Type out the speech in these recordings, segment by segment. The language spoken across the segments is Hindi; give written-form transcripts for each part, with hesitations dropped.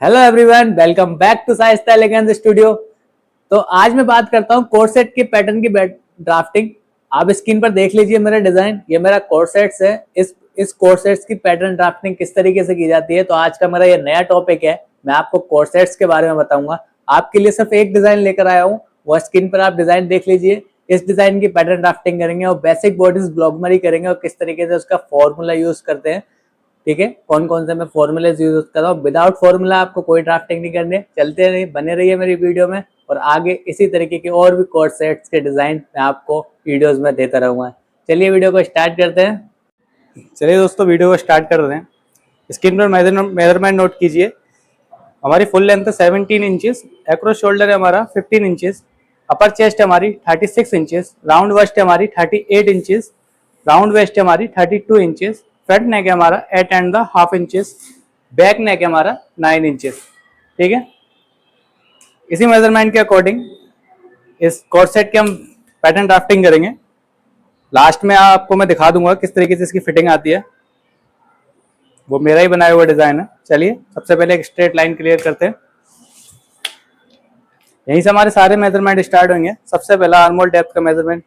Hello everyone, welcome back to Saista elegance studio. तो आज मैं बात करता हूँ कोर्ड सेट के पैटर्न की ड्राफ्टिंग। आप स्क्रीन पर देख लीजिए मेरा डिजाइन, ये मेरा कोर्ड सेट्स है। इस कोर्ड सेट्स की पैटर्न ड्राफ्टिंग किस तरीके से की जाती है, तो आज का मेरा ये नया टॉपिक है। मैं आपको कोर्ड सेट्स के बारे में बताऊंगा। आपके लिए सिर्फ एक डिजाइन लेकर आया हूँ, वो स्क्रीन पर आप डिजाइन देख लीजिए। इस डिजाइन की पैटर्न ड्राफ्टिंग करेंगे और बेसिक बॉडीज ब्लॉगमरी करेंगे और किस तरीके से उसका फॉर्मूला यूज करते हैं। ठीक है, कौन कौन से मैं फॉर्मूले यूज कर रहा हूँ। विदाउट फॉर्मूला आपको कोई ड्राफ्टिंग नहीं करनी है। चलते रहिए, बने रहिए मेरी वीडियो में, और आगे इसी तरीके के और भी कोर्ड सेट्स के डिजाइन मैं आपको वीडियोस में देता रहूंगा। चलिए वीडियो को स्टार्ट करते हैं। चलिए दोस्तों, वीडियो को स्टार्ट कर रहे हैं। स्क्रीन पर मेजरमेंट नोट कीजिए। हमारी फुल लेंथ है 17 इंचेस, एक्रॉस शोल्डर है हमारा 15 इंचेस, अपर चेस्ट है हमारी 36 इंचेस, राउंड वेस्ट है हमारी 38 इंचेस, राउंड वेस्ट है हमारी 32 इंचेस, फ्रंट नेक है हमारा 8.5 इंचेस, बैक नेक है हमारा 9 इंचेस। ठीक है, इसी मेजरमेंट के अकॉर्डिंग इस कोर्ड सेट के हम पैटर्न ड्राफ्टिंग करेंगे। लास्ट में आपको मैं दिखा दूंगा किस तरीके से इसकी फिटिंग आती है, वो मेरा ही बनाया हुआ डिजाइन है। चलिए सबसे पहले एक स्ट्रेट लाइन क्लियर करते हैं। यहीं से हमारे सारे मेजरमेंट स्टार्ट होंगे। सबसे पहला आर्मोल डेप्थ का मेजरमेंट।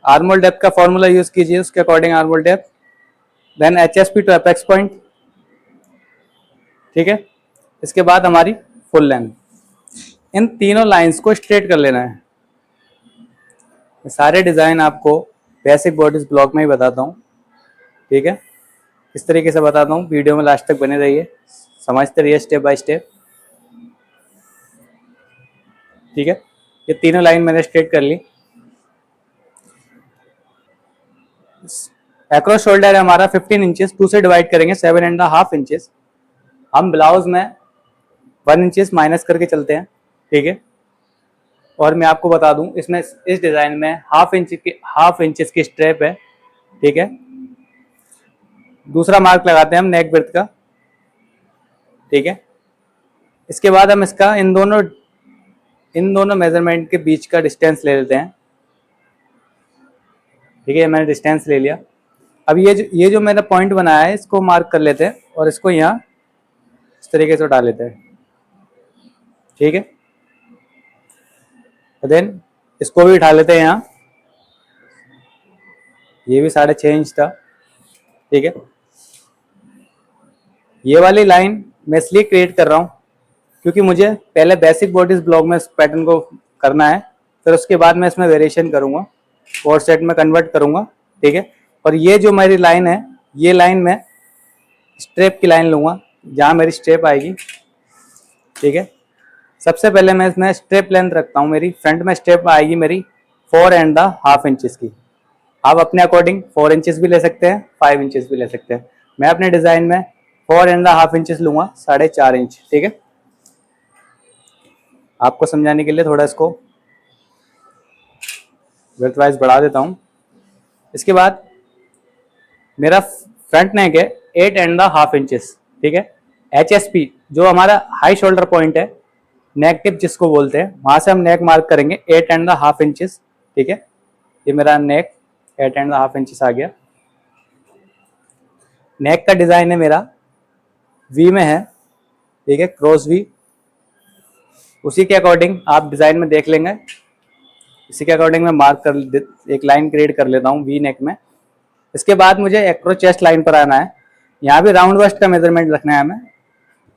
आर्मोल डेप्थ का फॉर्मूला यूज कीजिए, उसके according armhole depth, then HSP to apex point. ठीक है, इसके बाद हमारी फुल लेंथ। इन तीनों लाइंस को स्ट्रेट कर लेना है। सारे डिजाइन आपको बेसिक बॉडीज ब्लॉक में ही बताता हूँ। ठीक है, इस तरीके से बताता हूँ, वीडियो में लास्ट तक बने रहिए, समझते रहिए स्टेप बाय स्टेप। ठीक है, ये तीनों लाइन मैंने स्ट्रेट कर ली। एक्रॉस शोल्डर है हमारा 15 इंचेस, 2 से डिवाइड करेंगे 7.5 इंचेस। हम ब्लाउज में 1 इंचेस माइनस करके चलते हैं। ठीक है, और मैं आपको बता दूं, इसमें इस डिजाइन में हाफ इंचेस की स्ट्रेप है। ठीक है, दूसरा मार्क लगाते हैं हम नेक विड्थ का। ठीक है, इसके बाद हम इसका इन दोनों मेजरमेंट के बीच का डिस्टेंस ले लेते हैं। ठीक है, मैंने डिस्टेंस ले लिया। अब ये जो मैंने पॉइंट बनाया है, इसको मार्क कर लेते हैं और इसको यहाँ इस तरीके से उठा लेते हैं। ठीक है, देन इसको भी उठा लेते हैं यहाँ। ये भी 6.5 इंच था। ठीक है, ये वाली लाइन मैं इसलिए क्रिएट कर रहा हूँ क्योंकि मुझे पहले बेसिक बॉडीज ब्लॉक में इस पैटर्न को करना है, फिर उसके बाद मैं इसमें वेरिएशन करूंगा, कोर्ड सेट में कन्वर्ट करूंगा। ठीक है, और ये जो मेरी लाइन है, ये लाइन मैं स्ट्रेप की लाइन लूंगा, जहाँ मेरी स्ट्रेप आएगी। ठीक है, सबसे पहले मैं इसमें स्ट्रेप लेंथ रखता हूँ। मेरी फ्रंट में स्ट्रेप आएगी मेरी 4.5 इंचेस की। आप अपने अकॉर्डिंग 4 इंचेस भी ले सकते हैं, 5 इंचेस भी ले सकते हैं। मैं अपने डिजाइन में 4.5 इंचेस लूंगा, 4.5 इंच। ठीक है, आपको समझाने के लिए थोड़ा इसको विड्थ वाइज बढ़ा देता हूँ। इसके बाद मेरा फ्रंट नेक है 8.5 इंचेस। ठीक है, एचएसपी जो हमारा हाई शोल्डर पॉइंट है, नेक टिप जिसको बोलते हैं, वहां से हम नेक मार्क करेंगे 8.5 इंचेस। ठीक है, ये मेरा नेक 8.5 इंचेस आ गया। नेक का डिजाइन है मेरा वी में है। ठीक है, क्रॉस वी। उसी के अकॉर्डिंग आप डिजाइन में देख लेंगे। इसी के अकॉर्डिंग मैं एक लाइन क्रिएट कर लेता हूँ वी नेक में। इसके बाद मुझे एक्रो चेस्ट लाइन पर आना है। यहाँ भी राउंड बस्ट का मेजरमेंट रखना है हमें।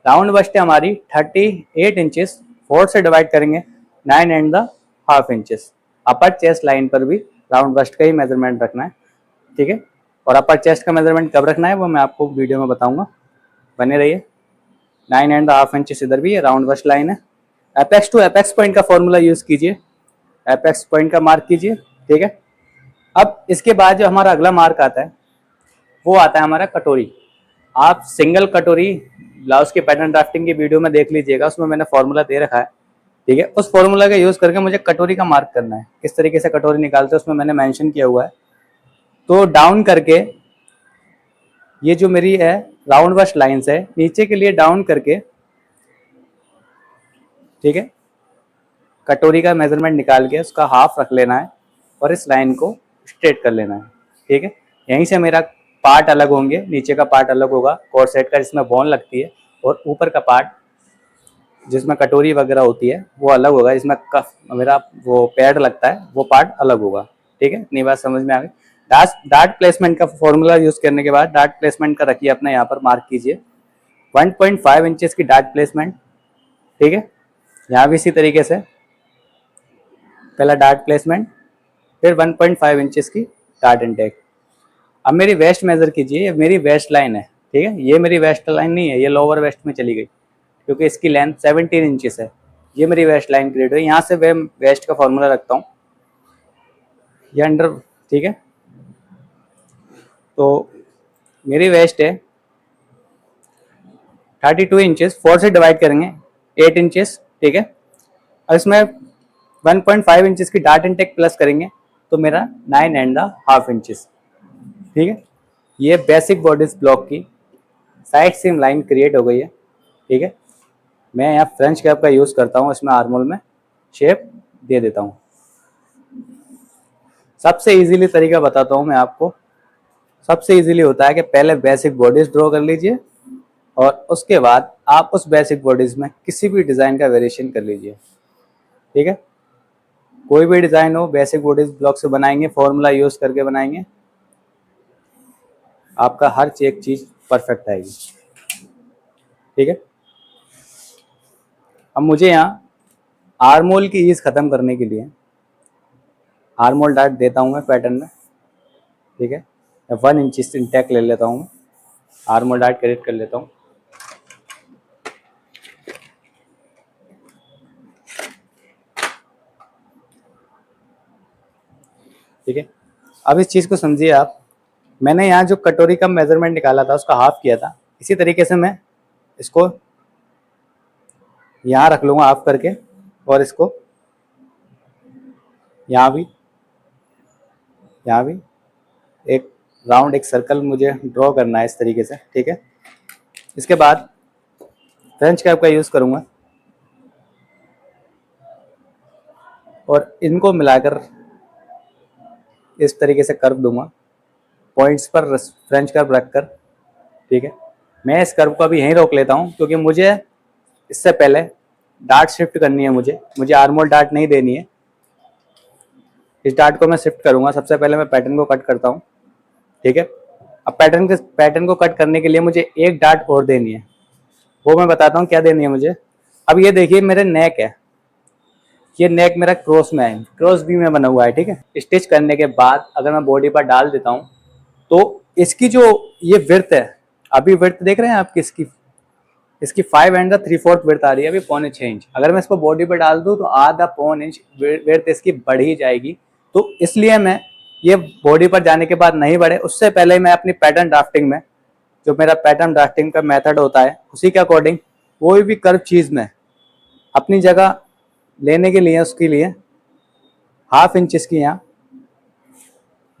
राउंड बस्ट है हमारी 38 इंचेस, 4 से डिवाइड करेंगे 9.5 इंचेस। अपर चेस्ट लाइन पर भी राउंड बस्ट का ही मेजरमेंट रखना है। ठीक है, और अपर चेस्ट का मेजरमेंट कब रखना है वो मैं आपको वीडियो में बताऊंगा, बने रहिए। 9.5 इंचेस इधर भी राउंड बस्ट लाइन है। एपेक्स टू एपेक्स पॉइंट का फॉर्मूला यूज कीजिए, एपेक्स पॉइंट का मार्क कीजिए। ठीक है, अब इसके बाद जो हमारा अगला मार्क आता है, वो आता है हमारा कटोरी। आप सिंगल कटोरी ब्लाउज के पैटर्न ड्राफ्टिंग की वीडियो में देख लीजिएगा, उसमें मैंने फॉर्मूला दे रखा है। ठीक है, उस फॉर्मूला का यूज करके मुझे कटोरी का मार्क करना है। किस तरीके से कटोरी निकालते हैं उसमें मैंने मेंशन किया हुआ है। तो डाउन करके, ये जो मेरी है राउंड बस्ट लाइंस है, नीचे के लिए डाउन करके, ठीक है, कटोरी का मेजरमेंट निकाल के उसका हाफ रख लेना है और इस लाइन को स्ट्रेट कर लेना है। ठीक है, यहीं से मेरा पार्ट अलग होंगे, नीचे का पार्ट अलग होगा कोर्ड सेट का जिसमें बोन लगती है, और ऊपर का पार्ट जिसमें कटोरी वगैरह होती है वो अलग होगा, जिसमें कफ मेरा वो पैड लगता है वो पार्ट अलग होगा। ठीक है, इतनी बात समझ में आ गई। डार्ट प्लेसमेंट का फॉर्मूला यूज करने के बाद डार्ट प्लेसमेंट का रखिए अपने यहाँ पर, मार्क कीजिए 1.5 इंचेस की डार्ट प्लेसमेंट। ठीक है, यहाँ भी इसी तरीके से पहला डार्ट प्लेसमेंट, फिर 1.5 इंचेस की डार्ट इनटेक। अब मेरी वेस्ट मेजर कीजिए, ये मेरी वेस्ट लाइन है। ठीक है, ये मेरी वेस्ट लाइन नहीं है, ये लोअर वेस्ट में चली गई क्योंकि इसकी लेंथ 17 इंचेस है। ये मेरी वेस्ट लाइन क्रिएट हुई, यहाँ से मैं वेस्ट का फॉर्मूला रखता हूँ, ये अंडर। ठीक है, तो मेरी वेस्ट है 32 इंचेस, 4 से डिवाइड करेंगे 8 इंचेस। ठीक है, और इसमें 1.5 इंचेस की डार्ट इनटेक प्लस करेंगे तो मेरा 9.5 इंचेस। ठीक है, ये बेसिक बॉडीज ब्लॉक की साइड सीम लाइन क्रिएट हो गई है। ठीक है, मैं यहाँ फ्रेंच कैप का यूज़ करता हूँ, इसमें आर्मोल में शेप दे देता हूँ। सबसे इजीली तरीका बताता हूँ मैं आपको। सबसे इजीली होता है कि पहले बेसिक बॉडीज ड्रॉ कर लीजिए और उसके बाद आप उस बेसिक बॉडीज में किसी भी डिज़ाइन का वेरिएशन कर लीजिए। ठीक है, कोई भी डिज़ाइन हो, बेसिक बॉडीज ब्लॉक से बनाएंगे, फॉर्मूला यूज़ करके बनाएंगे, आपका हर एक चीज़ परफेक्ट आएगी। ठीक है, अब मुझे यहाँ आर्मोल की ईज ख़त्म करने के लिए आर्मोल डार्ट देता हूँ मैं पैटर्न में। ठीक है, 1 इंच इंटेक ले लेता हूँ, आर्मोल डार्ट क्रिएट कर लेता हूँ। ठीक है, अब इस चीज़ को समझिए आप। मैंने यहाँ जो कटोरी का मेजरमेंट निकाला था उसका हाफ किया था, इसी तरीके से मैं इसको यहाँ रख लूँगा हाफ करके, और इसको यहाँ भी एक राउंड, एक सर्कल मुझे ड्रॉ करना है इस तरीके से। ठीक है, इसके बाद फ्रेंच कैप का यूज़ करूँगा और इनको मिलाकर इस तरीके से कर्व दूंगा, पॉइंट्स पर फ्रेंच कर्व रखकर। ठीक है, मैं इस कर्व को अभी यहीं रोक लेता हूँ क्योंकि मुझे इससे पहले डार्ट शिफ्ट करनी है, मुझे आर्मोल डार्ट नहीं देनी है। इस डार्ट को मैं शिफ्ट करूँगा। सबसे पहले मैं पैटर्न को कट करता हूँ। ठीक है, अब पैटर्न को कट करने के लिए मुझे एक डार्ट और देनी है, वो मैं बताता हूँ क्या देनी है मुझे। अब ये देखिए मेरे नेक है, ये नेक मेरा क्रॉस में है, क्रॉस भी में बना हुआ है। ठीक है, स्टिच करने के बाद अगर मैं बॉडी पर डाल देता हूँ तो इसकी जो ये विड्थ है, अभी विड्थ देख रहे हैं आपकी, इसकी 5 एंड 3/4 विड्थ आ रही है, अभी 1.25 इंच। अगर मैं इसको बॉडी पर डाल दूँ तो आधा 1.25 इंच विड्थ इसकी बढ़ ही जाएगी। तो इसलिए मैं ये बॉडी पर जाने के बाद नहीं बढ़े, उससे पहले मैं अपनी पैटर्न ड्राफ्टिंग में, जो मेरा पैटर्न ड्राफ्टिंग का मेथड होता है उसी के अकॉर्डिंग कोई भी कर्व चीज़ में अपनी जगह लेने के लिए, उसके लिए 1/2 इंच की यहाँ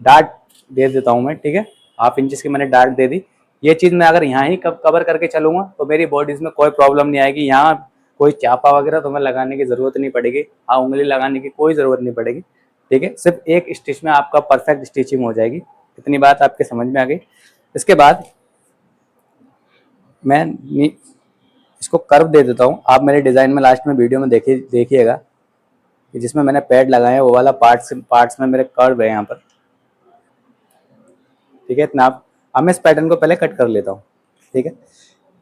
डार्ट दे देता हूँ मैं। ठीक है, 1/2 इंच की मैंने डार्ट दे दी। ये चीज़ मैं अगर यहाँ ही कवर करके चलूँगा तो मेरी बॉडीज में कोई प्रॉब्लम नहीं आएगी। यहाँ कोई चापा वगैरह तो मैं लगाने की ज़रूरत नहीं पड़ेगी, हाँ उंगली लगाने की कोई ज़रूरत नहीं पड़ेगी। ठीक है, सिर्फ एक स्टिच में आपका परफेक्ट स्टिचिंग हो जाएगी। इतनी बात आपके समझ में आ गई। इसके बाद मैं इसको कर्व दे देता हूँ। आप मेरे डिज़ाइन में लास्ट में वीडियो में देखिएगा कि जिसमें मैंने पैड लगाए हैं वो वाला पार्ट्स में मेरे कर्व है यहाँ पर। ठीक है, इतना अब मैं इस पैटर्न को पहले कट कर लेता हूँ। ठीक है,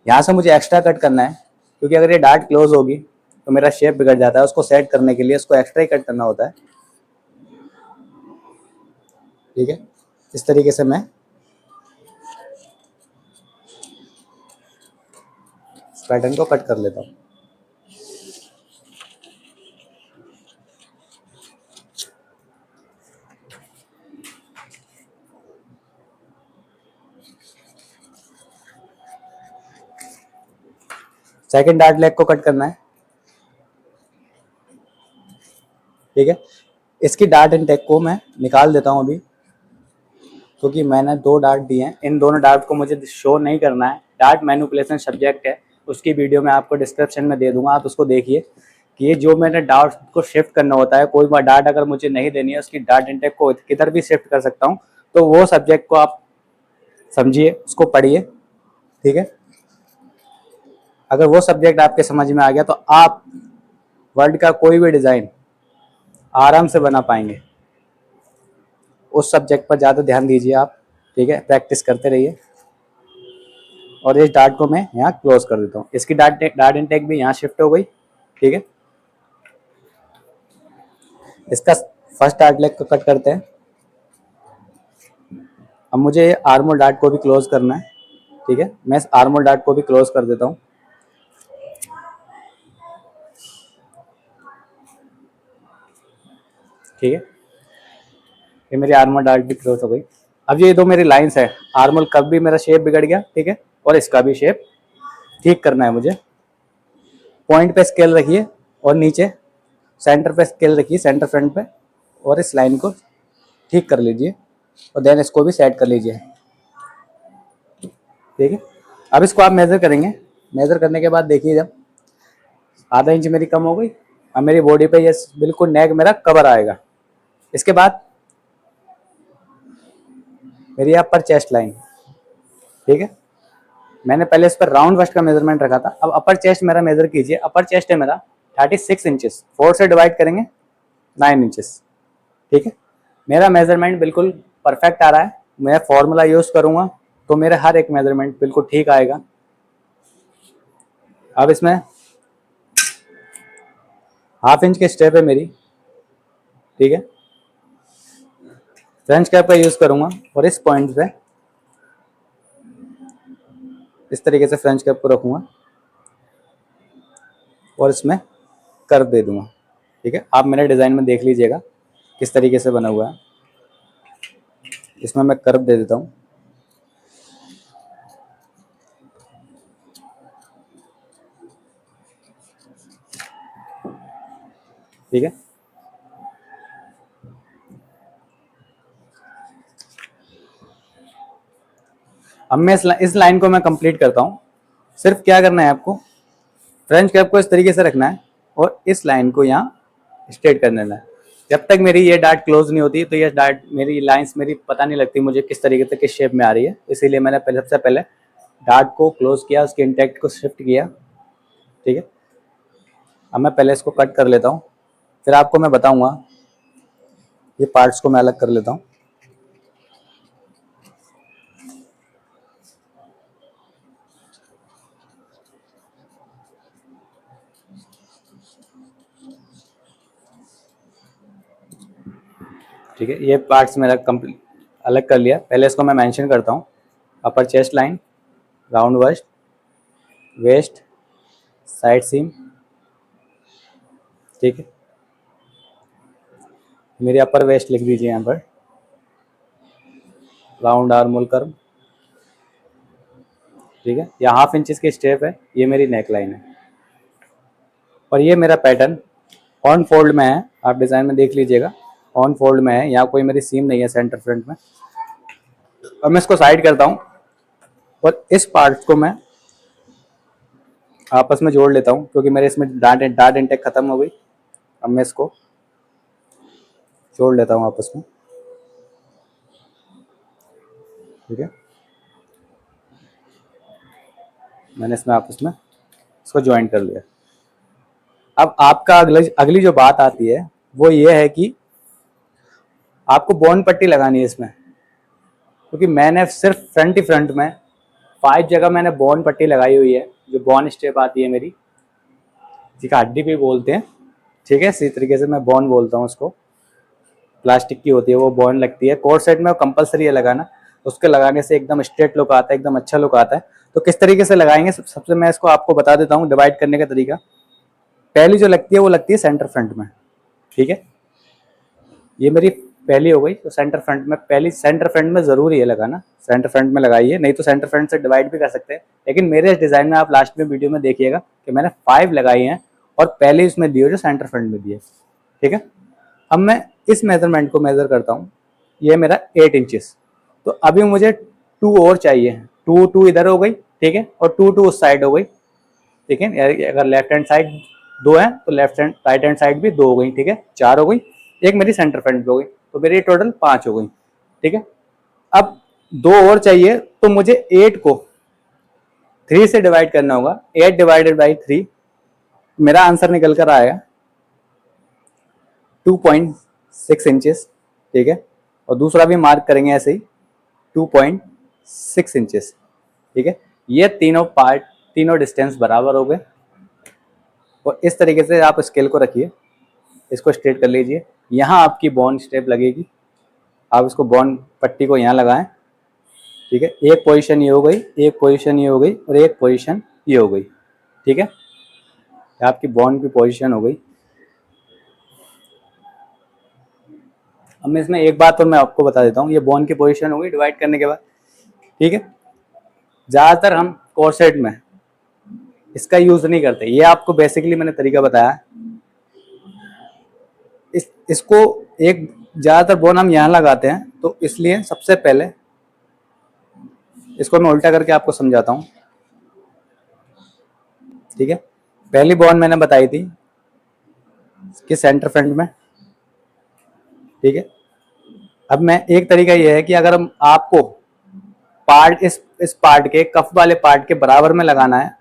यहाँ से मुझे एक्स्ट्रा कट करना है क्योंकि अगर ये डार्ट क्लोज होगी तो मेरा शेप बिगड़ जाता है। उसको सेट करने के लिए उसको एक्स्ट्रा ही कट करना होता है। ठीक है, इस तरीके से मैं इस पैटर्न को कट कर लेता हूँ। सेकंड डार्ट लेग को कट करना है। ठीक है, इसकी डार्ट इनटेक को मैं निकाल देता हूँ अभी क्योंकि मैंने 2 डार्ट दिए हैं। इन दोनों डार्ट को मुझे शो नहीं करना है। डार्ट मैनिपुलेशन सब्जेक्ट है, उसकी वीडियो मैं आपको डिस्क्रिप्शन में दे दूंगा, आप उसको देखिए कि ये जो मैंने डार्ट को शिफ्ट करना होता है। कोई बार डार्ट अगर मुझे नहीं देनी है, उसकी डार्ट इनटेक को किधर भी शिफ्ट कर सकता हूँ। तो वो सब्जेक्ट को आप समझिए, उसको पढ़िए। ठीक है, अगर वो सब्जेक्ट आपके समझ में आ गया तो आप वर्ल्ड का कोई भी डिज़ाइन आराम से बना पाएंगे। उस सब्जेक्ट पर ज़्यादा ध्यान दीजिए आप, ठीक है, प्रैक्टिस करते रहिए। और इस डार्ट को मैं यहाँ क्लोज कर देता हूँ। इसकी डार्ट इनटेक भी यहाँ शिफ्ट हो गई, ठीक है। इसका फर्स्ट डार्ट लेग को कट करते हैं। अब मुझे आर्मोल डार्ट को भी क्लोज करना है, ठीक है। मैं इस आर्मोल डार्ट को भी क्लोज कर देता हूँ, ठीक है। ये मेरी आर्मोल डार्ट भी क्लोज हो गई। अब ये दो मेरी लाइंस है, आर्मोल कब भी मेरा शेप बिगड़ गया, ठीक है, और इसका भी शेप ठीक करना है मुझे। पॉइंट पे स्केल रखिए और नीचे सेंटर पे स्केल रखिए, सेंटर फ्रंट पे, और इस लाइन को ठीक कर लीजिए और देन इसको भी सेट कर लीजिए, ठीक है। अब इसको आप मेजर करेंगे। मेजर करने के बाद देखिए, जब आधा इंच मेरी कम हो गई, अब मेरी बॉडी पे ये बिल्कुल नेक मेरा कवर आएगा। इसके बाद मेरी अपर चेस्ट लाइन, ठीक है। मैंने पहले इस पर राउंड वस्ट का मेजरमेंट रखा था, अब अपर चेस्ट मेरा मेजर कीजिए। अपर चेस्ट है मेरा 36 इंचेस, 4 से डिवाइड करेंगे 9 इंचेस, ठीक है। मेरा मेजरमेंट बिल्कुल परफेक्ट आ रहा है। मैं फॉर्मूला यूज करूंगा तो मेरा हर एक मेजरमेंट बिल्कुल ठीक आएगा। अब इसमें हाफ इंच की स्टेप है मेरी, ठीक है। फ्रेंच कैप का यूज करूंगा और इस पॉइंट पे इस तरीके से फ्रेंच कैप को रखूंगा और इसमें कर्व दे दूंगा, ठीक है। आप मेरे डिजाइन में देख लीजिएगा किस तरीके से बना हुआ है। इसमें मैं कर्व दे देता हूँ, ठीक है। अब मैं इस लाइन को मैं कंप्लीट करता हूँ। सिर्फ क्या करना है आपको, फ्रेंच कैप को इस तरीके से रखना है और इस लाइन को यहाँ स्ट्रेट कर देना है। जब तक मेरी ये डार्ट क्लोज नहीं होती तो ये डार्ट मेरी लाइंस मेरी पता नहीं लगती मुझे किस तरीके से किस शेप में आ रही है। इसीलिए मैंने सबसे पहले डार्ट को क्लोज किया, उसके इंटेक्ट को शिफ्ट किया, ठीक है। अब मैं पहले इसको कट कर लेता हूँ, फिर आपको मैं बताऊंगा। ये पार्ट्स को मैं अलग कर लेता हूँ। ठीक है, ये पार्ट्स मेरा कंप्लीट अलग कर लिया। पहले इसको मैं मेंशन करता हूँ। अपर चेस्ट लाइन, राउंड वस्ट, वेस्ट, साइड सीम, ठीक है। मेरी अपर वेस्ट लिख दीजिए यहाँ पर, राउंड आर्मोल कर्व, ठीक है। या हाफ इंचेस की स्टेप है, ये मेरी नेक लाइन है। और ये मेरा पैटर्न ऑन फोल्ड में है, आप डिज़ाइन में देख लीजिएगा, ऑन फोल्ड में है। यहाँ कोई मेरी सीम नहीं है सेंटर फ्रंट में। और मैं इसको साइड करता हूँ और इस पार्ट को मैं आपस में जोड़ लेता हूँ, क्योंकि मेरे इसमें डार्ट इंटेक खत्म हो गई। अब मैं इसको जोड़ लेता हूँ आपस में, ठीक है। मैंने इसमें आपस में इसको ज्वाइन कर लिया। अब आपका अगली जो बात आती है वो ये है कि आपको बॉन्ड पट्टी लगानी है इसमें, क्योंकि मैंने सिर्फ फ्रंट ही फ्रंट में 5 जगह मैंने बॉन्ड पट्टी लगाई हुई है, जो बॉन्ड स्टेप आती है मेरी, जिसका हड्डी भी बोलते हैं, ठीक है। इसी तरीके से मैं बॉन्ड बोलता हूँ उसको। प्लास्टिक की होती है वो, बॉन्ड लगती है। कोर्ट सेट में कंपलसरी है लगाना, उसके लगाने से एकदम स्ट्रेट लुक आता है, एकदम अच्छा लुक आता है। तो किस तरीके से लगाएंगे, सबसे मैं इसको आपको बता देता हूँ डिवाइड करने का तरीका। पहली जो लगती है वो लगती है सेंटर फ्रंट में, ठीक है। ये मेरी पहली हो गई। तो सेंटर फ्रंट में, पहली सेंटर फ्रंट में जरूरी है लगाना, सेंटर फ्रंट में लगाइए, नहीं तो सेंटर फ्रंट से डिवाइड भी कर सकते हैं। लेकिन मेरे इस डिजाइन में आप लास्ट में वीडियो में देखिएगा कि मैंने 5 लगाई हैं और पहले इसमें दिए जो सेंटर फ्रंट में दिए, ठीक है। अब मैं इस मेजरमेंट को मेजर करता हूँ, ये मेरा 8 इंचेस। तो अभी मुझे 2 और चाहिए, 2 इधर हो गई, ठीक है, और 2 उस साइड हो गई, ठीक है। अगर लेफ्ट हैंड साइड 2 है तो left hand right hand side भी 2 हो गई, ठीक है, 4 हो गई। एक मेरी सेंटर फ्रंट पे हो गई, तो मेरी टोटल 5 हो गई, ठीक है। अब 2 और चाहिए, तो मुझे 8 को 3 से डिवाइड करना होगा, 8 डिवाइडेड बाई 3, मेरा आंसर निकल कर आएगा 2.6 इंचेस, ठीक है। और दूसरा भी मार्क करेंगे ऐसे ही 2.6 इंचेस, ठीक है। ये तीनों पार्ट, तीनों डिस्टेंस बराबर हो गए। और इस तरीके से आप स्केल को रखिए, इसको स्ट्रेट कर लीजिए। यहाँ आपकी बॉन्ड स्टेप लगेगी, आप इसको बॉन्ड पट्टी को यहाँ लगाएं, ठीक है। एक पोजीशन ये हो गई, एक पोजीशन ये हो गई और एक पोजीशन ये हो गई, ठीक है। आपकी बॉन्ड की पोजीशन हो गई। अब मैं इसमें एक बात और मैं आपको बता देता हूँ, ये बॉन्ड की पोजीशन हो गई डिवाइड करने के बाद, ठीक है। ज़्यादातर हम कोर्सेट में इसका यूज़ नहीं करते, ये आपको बेसिकली मैंने तरीका बताया। इसको एक ज़्यादातर बॉन्ड हम यहाँ लगाते हैं, तो इसलिए सबसे पहले इसको मैं उल्टा करके आपको समझाता हूँ, ठीक है। पहली बॉन्ड मैंने बताई थी कि सेंटर फ्रंट में, ठीक है। अब मैं एक तरीका ये है कि अगर हम आपको पार्ट इस पार्ट के कफ वाले पार्ट के बराबर में लगाना है,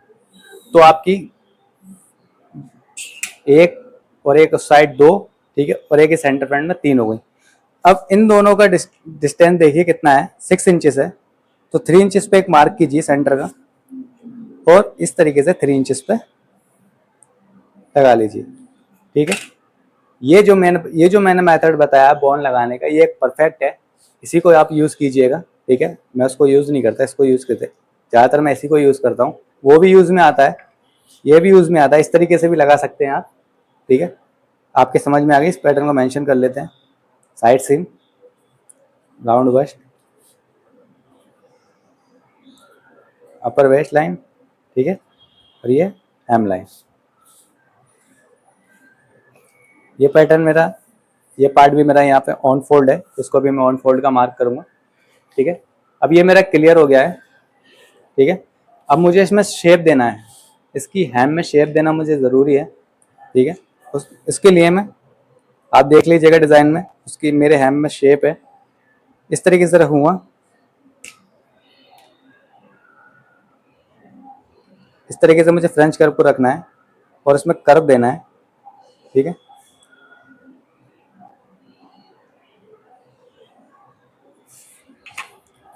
तो आपकी एक और एक साइड 2, ठीक है, और एक सेंटर फ्रंट में 3 हो गई। अब इन दोनों का डिस्टेंस देखिए कितना है, 6 इंचेस है। तो 3 इंचेस पे एक मार्क कीजिए सेंटर का, और इस तरीके से 3 इंचेस पे लगा लीजिए, ठीक है। ये जो मैंने मेथड बताया बॉन्ड लगाने का, ये एक परफेक्ट है, इसी को आप यूज़ कीजिएगा, ठीक है। मैं उसको यूज़ नहीं करता, इसको यूज़ करते, ज़्यादातर मैं इसी को यूज़ करता हूँ। वो भी यूज़ में आता है, ये भी यूज़ में आता है, इस तरीके से भी लगा सकते हैं आप, ठीक है। आपके समझ में आ गई। इस पैटर्न को मेंशन कर लेते हैं, साइड सीम, राउंड वेस्ट, अपर वेस्ट लाइन, ठीक है, और ये हेम लाइन। ये पैटर्न मेरा, ये पार्ट भी मेरा यहाँ पे ऑन फोल्ड है, इसको भी मैं ऑन फोल्ड का मार्क करूँगा, ठीक है। अब ये मेरा क्लियर हो गया है, ठीक है। अब मुझे इसमें शेप देना है, इसकी हैम में शेप देना मुझे ज़रूरी है, ठीक है। इसके लिए मैं, आप देख लीजिएगा डिज़ाइन में, उसकी मेरे हैम में शेप है, इस तरीके से रखूँगा, इस तरीके से मुझे फ्रेंच कर्व को रखना है और इसमें कर्व देना है, ठीक है।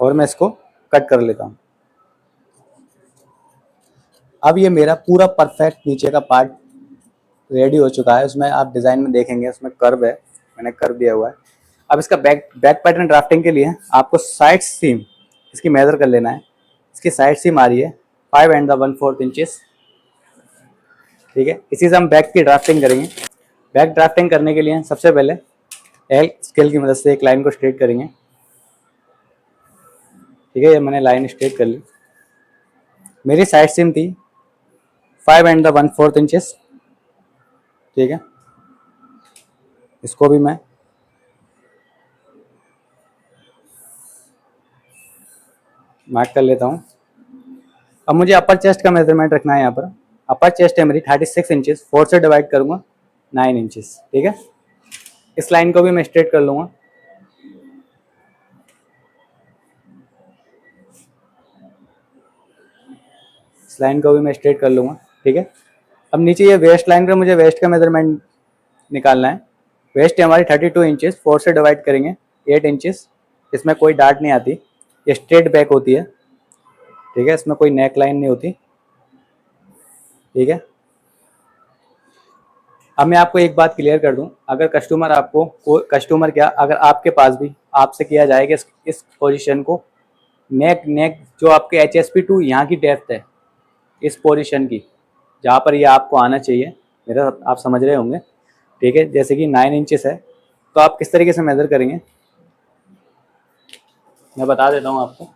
और मैं इसको कट कर लेता हूँ। अब ये मेरा पूरा परफेक्ट नीचे का पार्ट रेडी हो चुका है। उसमें आप डिज़ाइन में देखेंगे, उसमें कर्व है, मैंने कर्व दिया हुआ है। अब इसका बैक पैटर्न ड्राफ्टिंग के लिए आपको साइड सीम इसकी मेजर कर लेना है। इसकी साइड सीम आ रही है 5 एंड 1/4 इंचेस, ठीक है। इसी से हम बैक की ड्राफ्टिंग करेंगे। बैक ड्राफ्टिंग करने के लिए सबसे पहले एल स्केल की मदद से एक लाइन को स्ट्रेट करेंगे, ठीक है। ये मैंने लाइन स्ट्रेट कर ली। मेरी साइड सीम थी 5 एंड 1/4 इंचेस, ठीक है। इसको भी मैं मार्क कर लेता हूँ। अब मुझे अपर चेस्ट का मेजरमेंट रखना है। यहाँ पर अपर चेस्ट है मेरी 36 इंचेस, 4 से डिवाइड करूँगा 9 इंचेस, ठीक है। इस लाइन को भी मैं स्ट्रेट कर लूँगा। इस लाइन को भी मैं स्ट्रेट कर लूँगा, ठीक है। अब नीचे ये वेस्ट लाइन पर मुझे वेस्ट का मेजरमेंट निकालना है। वेस्ट है हमारी 32 इंचेस, 4 से डिवाइड करेंगे 8 इंचेस। इसमें कोई डार्ट नहीं आती, ये स्ट्रेट बैक होती है, ठीक है। इसमें कोई नेक लाइन नहीं होती, ठीक है। अब मैं आपको एक बात क्लियर कर दूं, अगर कस्टमर क्या, अगर आपके पास भी आपसे किया जाए कि इस पोजीशन को नेक जो आपके HSP2 यहाँ की डेप्थ है, इस पोजीशन की जहाँ पर ये आपको आना चाहिए, मेरा आप समझ रहे होंगे, ठीक है। जैसे कि 9 इंचेस है, तो आप किस तरीके से मेज़र करेंगे मैं बता देता हूँ आपको।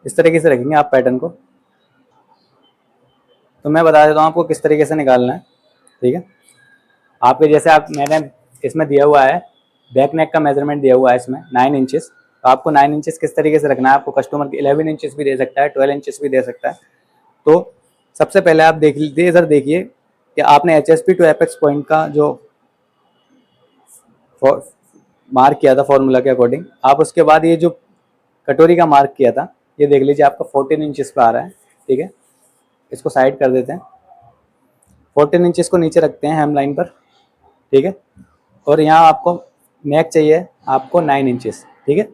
इस तरीके से रखेंगे आप पैटर्न को, तो मैं बता देता हूँ आपको किस तरीके से निकालना है, ठीक है। आपके जैसे मैंने इसमें दिया हुआ है, बैक नेक का मेजरमेंट दिया हुआ है इसमें 9 इंचेस, तो आपको 9 इंचेस किस तरीके से रखना है, आपको कस्टमर की 11 इंचेस भी दे सकता है, 12 इंचेस भी दे सकता है। तो सबसे पहले आप देख लीजिए, इधर देखिए कि आपने HSP2 एपेक्स पॉइंट का जो मार्क किया था फॉर्मूला के अकॉर्डिंग, आप उसके बाद ये जो कटोरी का मार्क किया था, ये देख लीजिए आपका 14 इंचेस पे आ रहा है, ठीक है। इसको साइड कर देते हैं, 14 इंचेस को नीचे रखते हैं हेम लाइन पर, ठीक है। और यहाँ आपको नेक चाहिए आपको 9 इंचेस, ठीक है।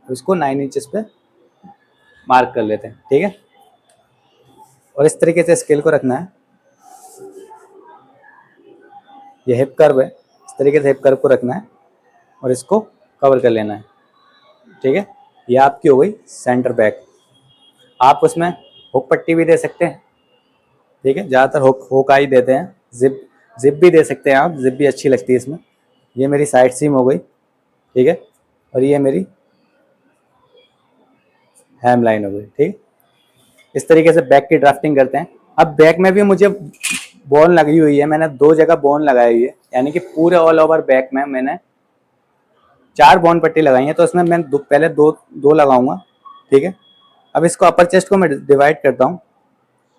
इसको 9 इंचेस पे मार्क कर लेते हैं, ठीक है। और इस तरीके से स्केल को रखना है, ये हिप कर्व है, इस तरीके से हिप कर्व को रखना है और इसको कवर कर लेना है, ठीक है। ये आपकी हो गई सेंटर बैक। आप उसमें हुक पट्टी भी दे सकते हैं, ठीक है, ज़्यादातर हुक आई देते हैं, जिप भी दे सकते हैं आप, जिप भी अच्छी लगती है इसमें। ये मेरी साइड सीम हो गई, ठीक है, और ये मेरी हैम लाइन हो गई, ठीक। इस तरीके से बैक की ड्राफ्टिंग करते हैं। अब बैक में भी मुझे बोन लगी हुई है, मैंने 2 जगह बोन लगाई हुई है, यानी कि पूरे ऑल ओवर बैक में मैंने 4 बोन पट्टी लगाई है। तो इसमें मैं पहले दो लगाऊंगा, ठीक है। अब इसको अपर चेस्ट को मैं डिवाइड करता हूँ।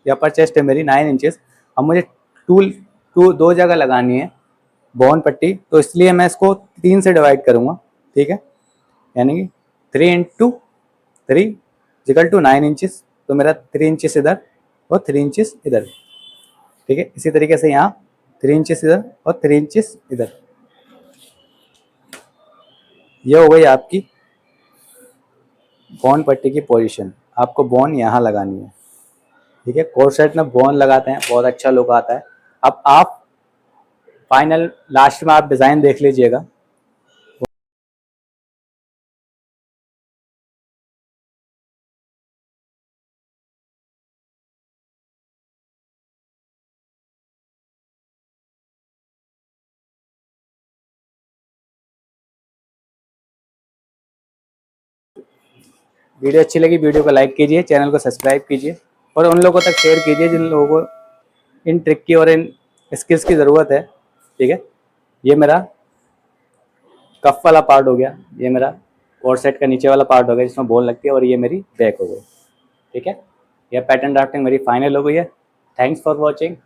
ये अपर चेस्ट है मेरी 9 इंचेस। अब मुझे दो जगह लगानी है बोन पट्टी, तो इसलिए मैं इसको 3 से डिवाइड करूंगा, ठीक है। यानी कि 3 इंटू 3 इक्वल टू 9 इंचेस। तो मेरा 3 इंचेस इधर और 3 इंचेस इधर, ठीक है। इसी तरीके से यहाँ 3 इंचेस इधर और 3 इंचेस इधर। ये हो गई आपकी बोन पट्टी की पोजीशन। आपको बोन यहाँ लगानी है, ठीक है। कोर्ट सेट में बोन लगाते हैं, बहुत अच्छा लुक आता है। अब आप फाइनल लास्ट में आप डिज़ाइन देख लीजिएगा। वीडियो अच्छी लगी, वीडियो को लाइक कीजिए, चैनल को सब्सक्राइब कीजिए और उन लोगों तक शेयर कीजिए जिन लोगों को इन ट्रिक की और इन स्किल्स की ज़रूरत है, ठीक है। ये मेरा कफ वाला पार्ट हो गया, ये मेरा कोर्ट सेट का नीचे वाला पार्ट हो गया जिसमें बॉल लगती है, और ये मेरी बैक हो गई, ठीक है। यह पैटर्न ड्राफ्टिंग मेरी फाइनल हो गई है। Thanks for watching.